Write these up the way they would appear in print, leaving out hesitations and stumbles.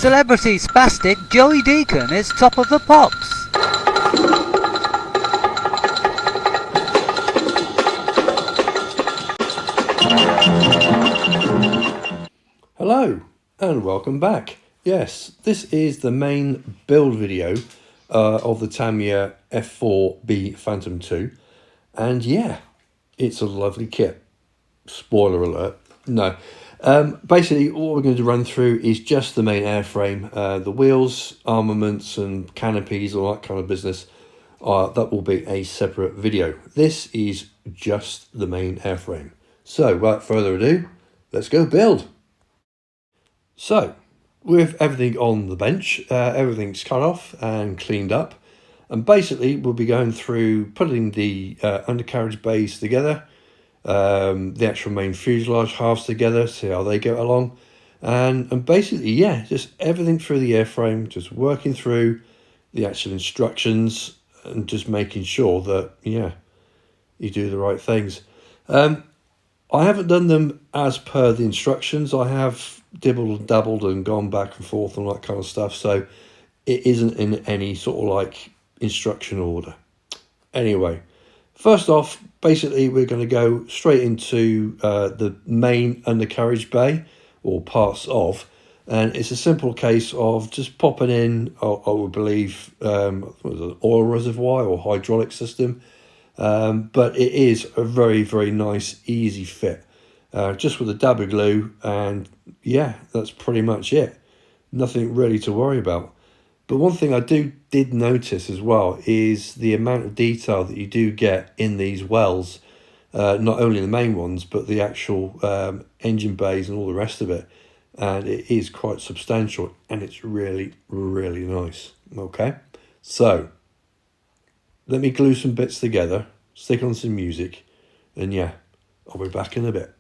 Celebrity spastic Joey Deacon is top of the pops. Hello and welcome back. Yes, this is the main build video of the Tamiya F-4B Phantom 2, and yeah, it's a lovely kit. Spoiler alert. No, basically what we're going to run through is just the main airframe, the wheels, armaments and canopies, all that kind of business. That will be a separate video. This is just the main airframe. So without further ado, let's go build. So, with everything on the bench, everything's cut off and cleaned up, and basically we'll be going through putting the undercarriage bays together, the actual main fuselage halves together, see how they get along, and basically, yeah, just everything through the airframe, just working through the actual instructions and just making sure that, yeah, you do the right things. I haven't done them as per the instructions. I have dibbled and dabbled and gone back and forth and all that kind of stuff, so it isn't in any sort of like instruction order. Anyway, first off, basically we're going to go straight into the main undercarriage bay, or parts of, and it's a simple case of just popping in, I would believe, an oil reservoir or hydraulic system. But it is a very, very nice, easy fit. Just with a dab of glue, and yeah, that's pretty much it. Nothing really to worry about. But one thing I did notice as well is the amount of detail that you do get in these wells, not only the main ones, but the actual engine bays and all the rest of it. And it is quite substantial, and it's really, really nice. Okay, so let me glue some bits together, stick on some music, and yeah, I'll be back in a bit.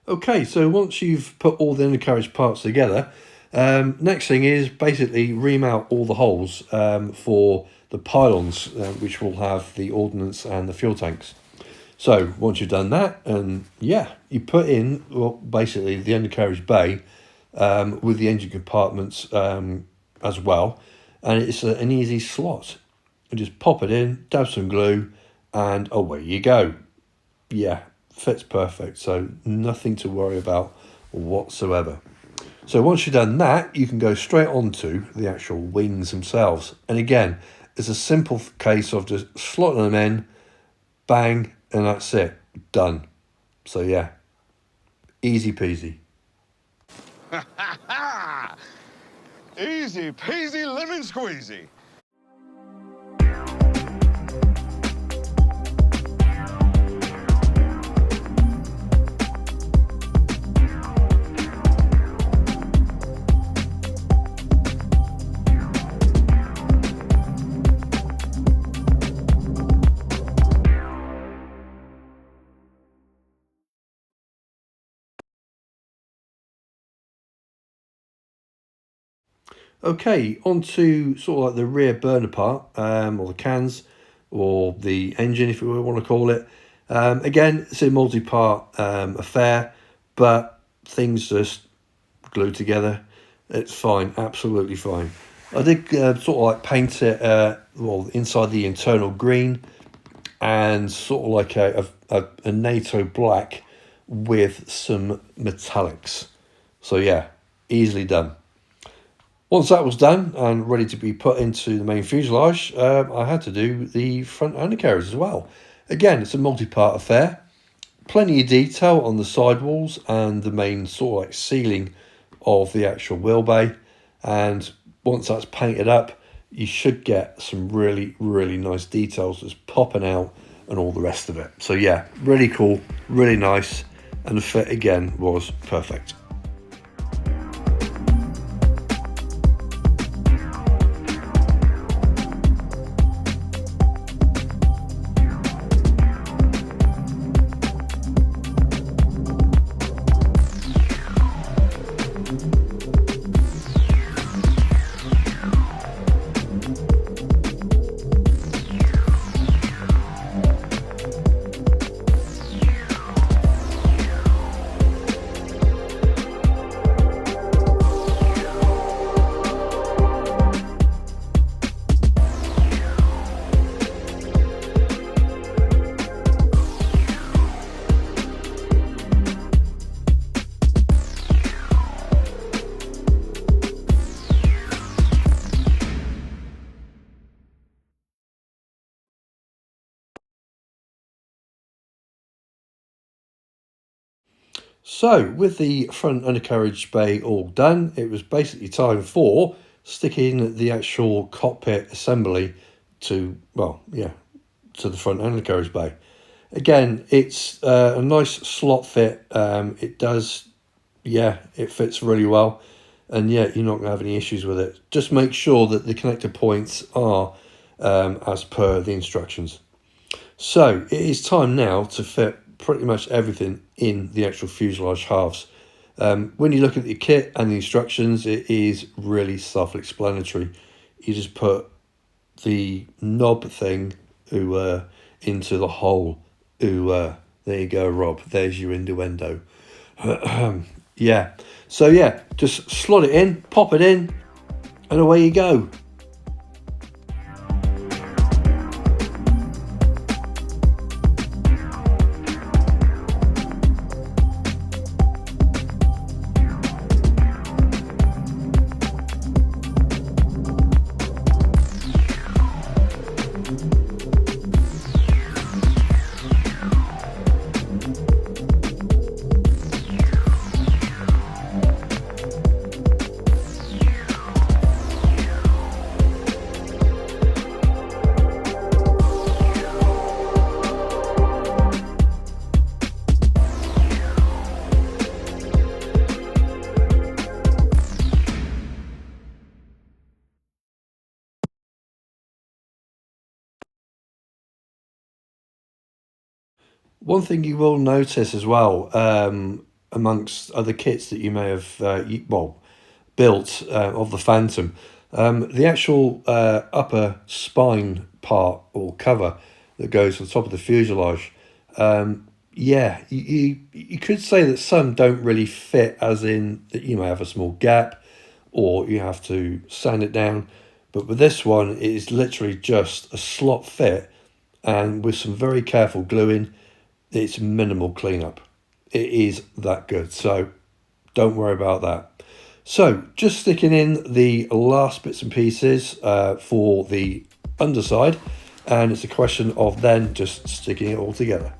Okay, so once you've put all the undercarriage parts together, next thing is basically ream out all the holes for the pylons, which will have the ordnance and the fuel tanks. So once you've done that, and yeah, you put in, well, basically the undercarriage bay with the engine compartments as well, and it's an easy slot. You just pop it in, dab some glue, and away you go. Yeah, fits perfect, so nothing to worry about whatsoever. So once you've done that, you can go straight on to the actual wings themselves, and again, it's a simple case of just slotting them in, bang, and that's it, done. So yeah, easy peasy. Easy peasy lemon squeezy. Okay, on to sort of like the rear burner part, or the cans, or the engine, if you want to call it. Again, it's a multi-part affair, but things just glue together. It's fine, absolutely fine. I did sort of like paint it, well, inside the internal green, and sort of like a NATO black with some metallics. So yeah, easily done. Once that was done and ready to be put into the main fuselage, I had to do the front undercarriage as well. Again, it's a multi-part affair. Plenty of detail on the sidewalls and the main sort of like ceiling of the actual wheel bay. And once that's painted up, you should get some really, really nice details just popping out and all the rest of it. So yeah, really cool, really nice. and the fit again was perfect. So with the front undercarriage bay all done, it was basically time for sticking the actual cockpit assembly to, well, yeah, to the front undercarriage bay. Again, it's a nice slot fit. It does, yeah, it fits really well. And yeah, you're not going to have any issues with it. Just make sure that the connector points are as per the instructions. So it is time now to fit pretty much everything in the actual fuselage halves. When you look at the kit and the instructions, it is really self-explanatory. You just put the knob thing into the hole. There you go, Rob. There's your innuendo. Yeah. So yeah, just slot it in, pop it in, and away you go. One thing you will notice as well, amongst other kits that you may have built of the Phantom, the actual upper spine part or cover that goes to the top of the fuselage. Yeah, you could say that some don't really fit, as in that you may have a small gap or you have to sand it down. But with this one, it is literally just a slot fit, and with some very careful gluing, it's minimal cleanup. It is that good, so don't worry about that. So just sticking in the last bits and pieces for the underside, and it's a question of then just sticking it all together.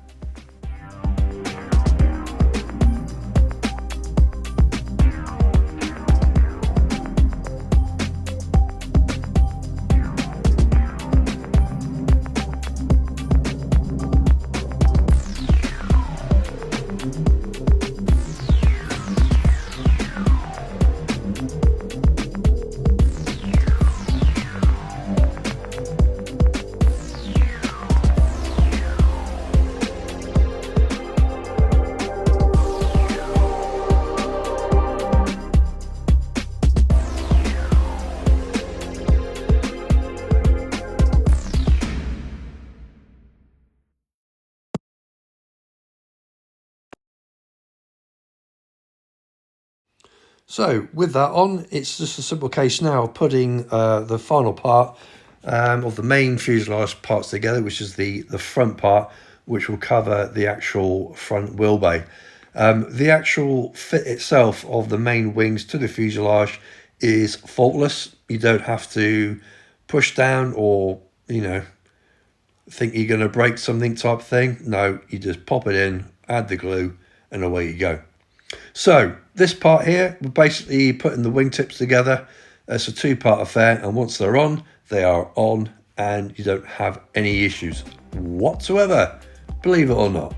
So with that on, it's just a simple case now of putting the final part of the main fuselage parts together, which is the front part, which will cover the actual front wheel bay. The actual fit itself of the main wings to the fuselage is faultless. You don't have to push down or, think you're going to break something type thing. No, you just pop it in, add the glue, and away you go. So this part here, we're basically putting the wingtips together. It's a two-part affair, and once they're on, they are on, and you don't have any issues whatsoever, believe it or not.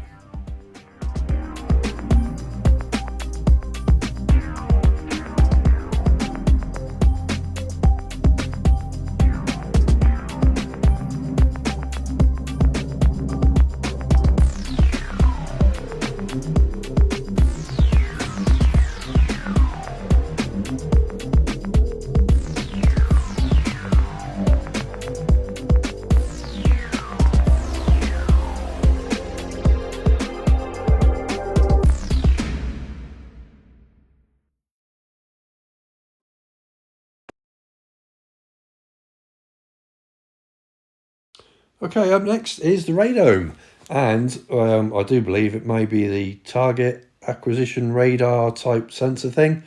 Okay, up next is the radome, and I do believe it may be the target acquisition radar type sensor thing.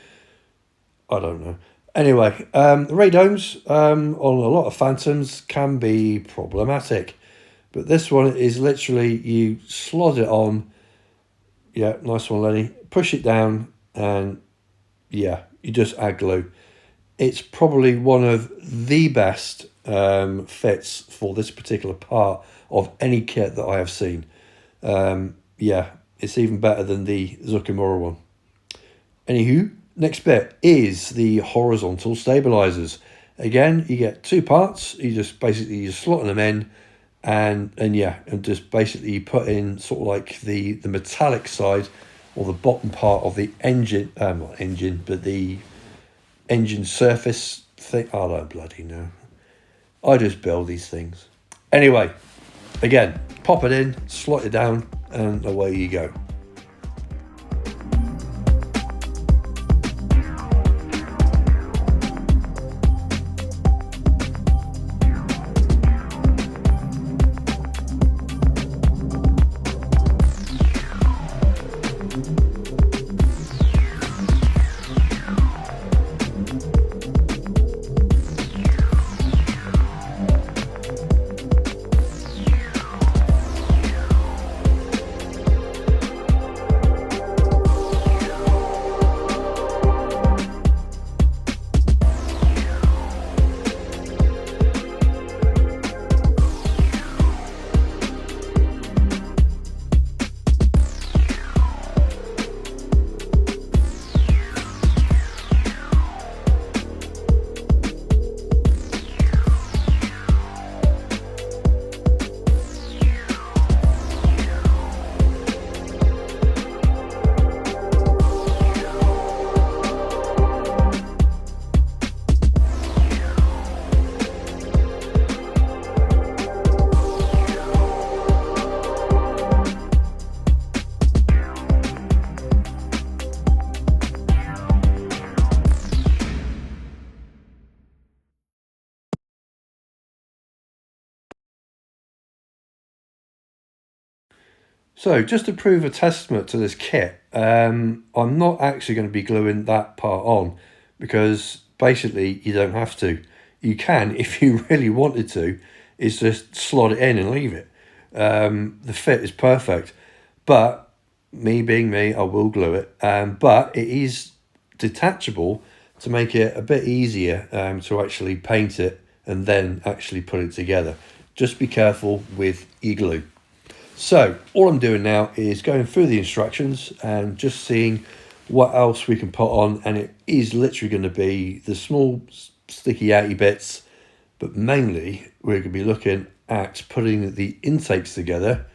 I don't know. Anyway, the radomes on a lot of Phantoms can be problematic, but this one is literally you slot it on. Yeah, nice one, Lenny. Push it down, and yeah, you just add glue. It's probably one of the best fits for this particular part of any kit that I have seen. Yeah, it's even better than the Zucchimura one. Anywho, next bit is the horizontal stabilizers. Again, you get two parts. You just basically you're slotting them in, and yeah, and just basically you put in sort of like the metallic side or the bottom part of the engine, not engine, but the engine surface thing. I don't bloody know. I just build these things. Anyway, again, pop it in, slot it down, and away you go. So, just to prove a testament to this kit, I'm not actually going to be gluing that part on because basically you don't have to. You can, if you really wanted to, is just slot it in and leave it. The fit is perfect, but me being me, I will glue it. But it is detachable to make it a bit easier to actually paint it and then actually put it together. Just be careful with your glue. So all I'm doing now is going through the instructions and just seeing what else we can put on, and it is literally going to be the small sticky outy bits, but mainly we're going to be looking at putting the intakes together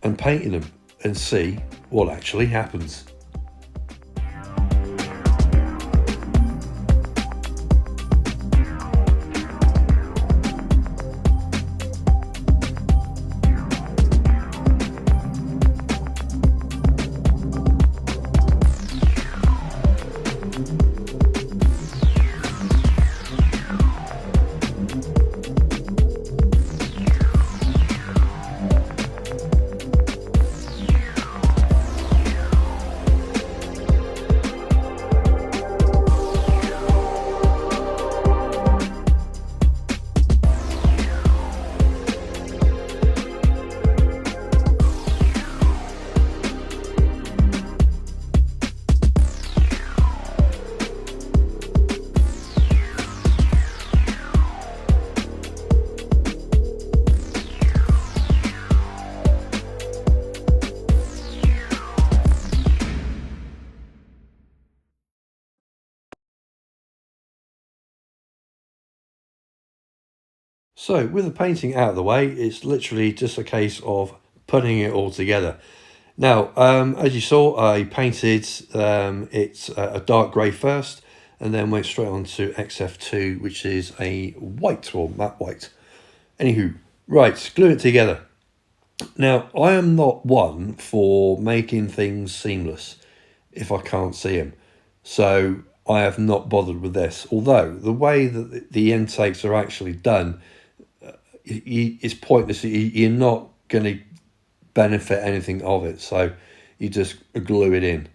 and painting them and see what actually happens. So with the painting out of the way, it's literally just a case of putting it all together. Now, as you saw, I painted it a dark grey first, and then went straight on to XF2, which is a white, or matte white. Anywho, right, glue it together. Now, I am not one for making things seamless if I can't see them. So I have not bothered with this. Although the way that the intakes are actually done, it's pointless. You're not going to benefit anything of it, so you just glue it in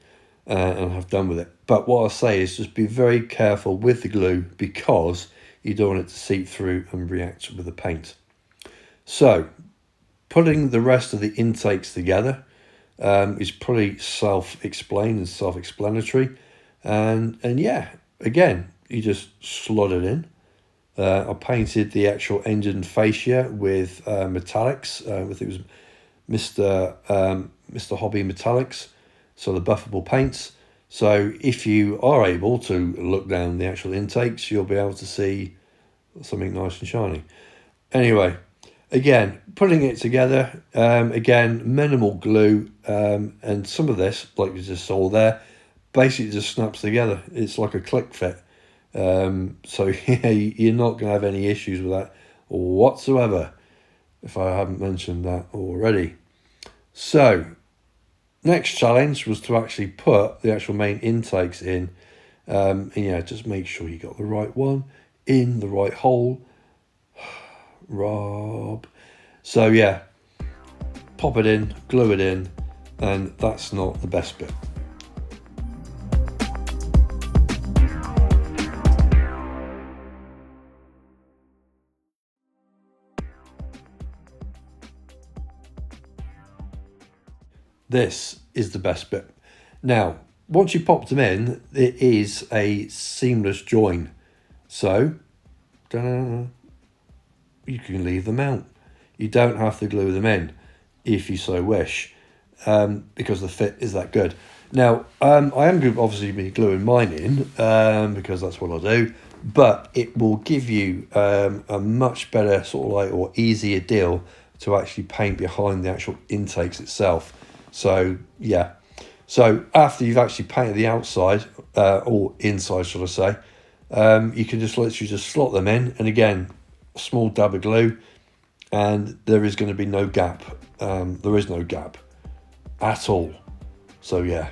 and have done with it. But what I say is just be very careful with the glue, because you don't want it to seep through and react with the paint. So putting the rest of the intakes together is pretty self-explained and self-explanatory, and yeah, again, you just slot it in. I painted the actual engine fascia with metallics. I think it was Mr. Hobby Metallics, so the buffable paints. So if you are able to look down the actual intakes, you'll be able to see something nice and shiny. Anyway, again, putting it together, again, minimal glue, and some of this, like you just saw there, basically just snaps together. It's like a click fit. So yeah, you're not going to have any issues with that whatsoever, if I haven't mentioned that already. So next challenge was to actually put the actual main intakes in, and yeah, just make sure you got the right one in the right hole. Rob. So yeah, pop it in, glue it in, and that's not the best bit. This is the best bit. Now, once you popped them in, it is a seamless join. So, you can leave them out. You don't have to glue them in if you so wish, because the fit is that good. Now, I am going to obviously be gluing mine in, because that's what I do, but it will give you a much better sort of like, or easier deal to actually paint behind the actual intakes itself. So yeah, so after you've actually painted the outside, or inside should I say, you can just literally just slot them in, and again, a small dab of glue, and there is going to be no gap. There is no gap at all. So yeah.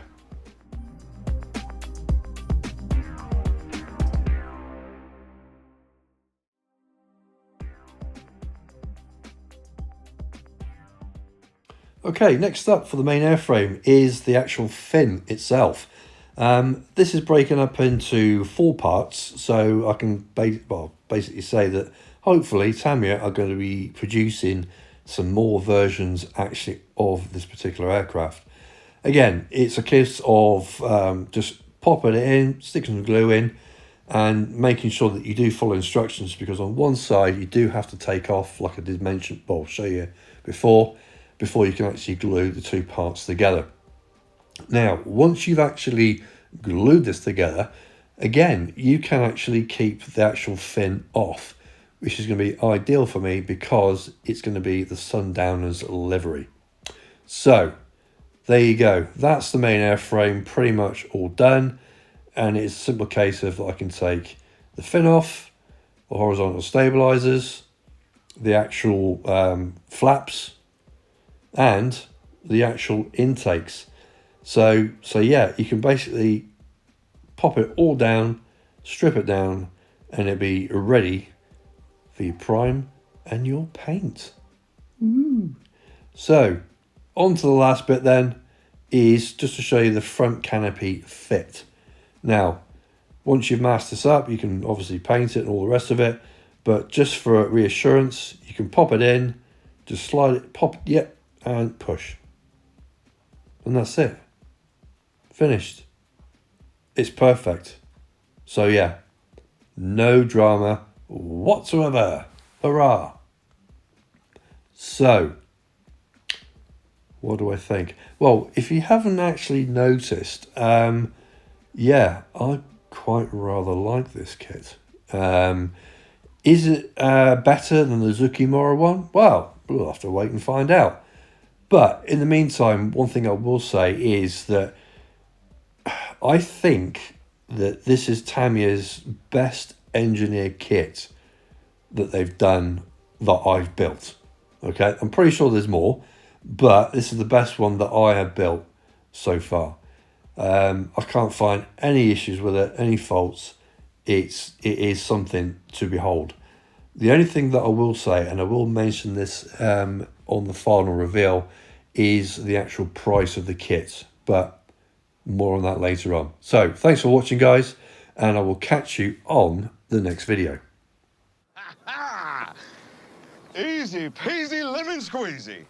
Okay, next up for the main airframe is the actual fin itself. This is breaking up into 4 parts, so I can basically say that hopefully Tamiya are going to be producing some more versions actually of this particular aircraft. Again, it's a case of just popping it in, sticking some glue in, and making sure that you do follow instructions, because on one side you do have to take off, like I did mention, well, show you before you can actually glue the 2 parts together. Now, once you've actually glued this together, again, you can actually keep the actual fin off, which is going to be ideal for me because it's going to be the Sundowners livery. So there you go. That's the main airframe pretty much all done, and it's a simple case of I can take the fin off, the horizontal stabilizers, the actual flaps, and the actual intakes. So yeah, you can basically pop it all down, strip it down, and it'll be ready for your prime and your paint. Ooh. So on to the last bit then, is just to show you the front canopy fit. Now, once you've masked this up, you can obviously paint it and all the rest of it, but just for reassurance, you can pop it in, just slide it, pop, yep, and push. And that's it. Finished. It's perfect. So yeah, no drama whatsoever. Hurrah. So, what do I think? Well, if you haven't actually noticed, yeah, I quite rather like this kit. Is it better than the Tsukimura one? Well, we'll have to wait and find out. But in the meantime, one thing I will say is that I think that this is Tamiya's best engineered kit that they've done that I've built. Okay, I'm pretty sure there's more, but this is the best one that I have built so far. I can't find any issues with it, any faults. It is something to behold. The only thing that I will say, and I will mention this on the final reveal, is the actual price of the kit, but more on that later on. So thanks for watching, guys, and I will catch you on the next video. Easy peasy lemon squeezy.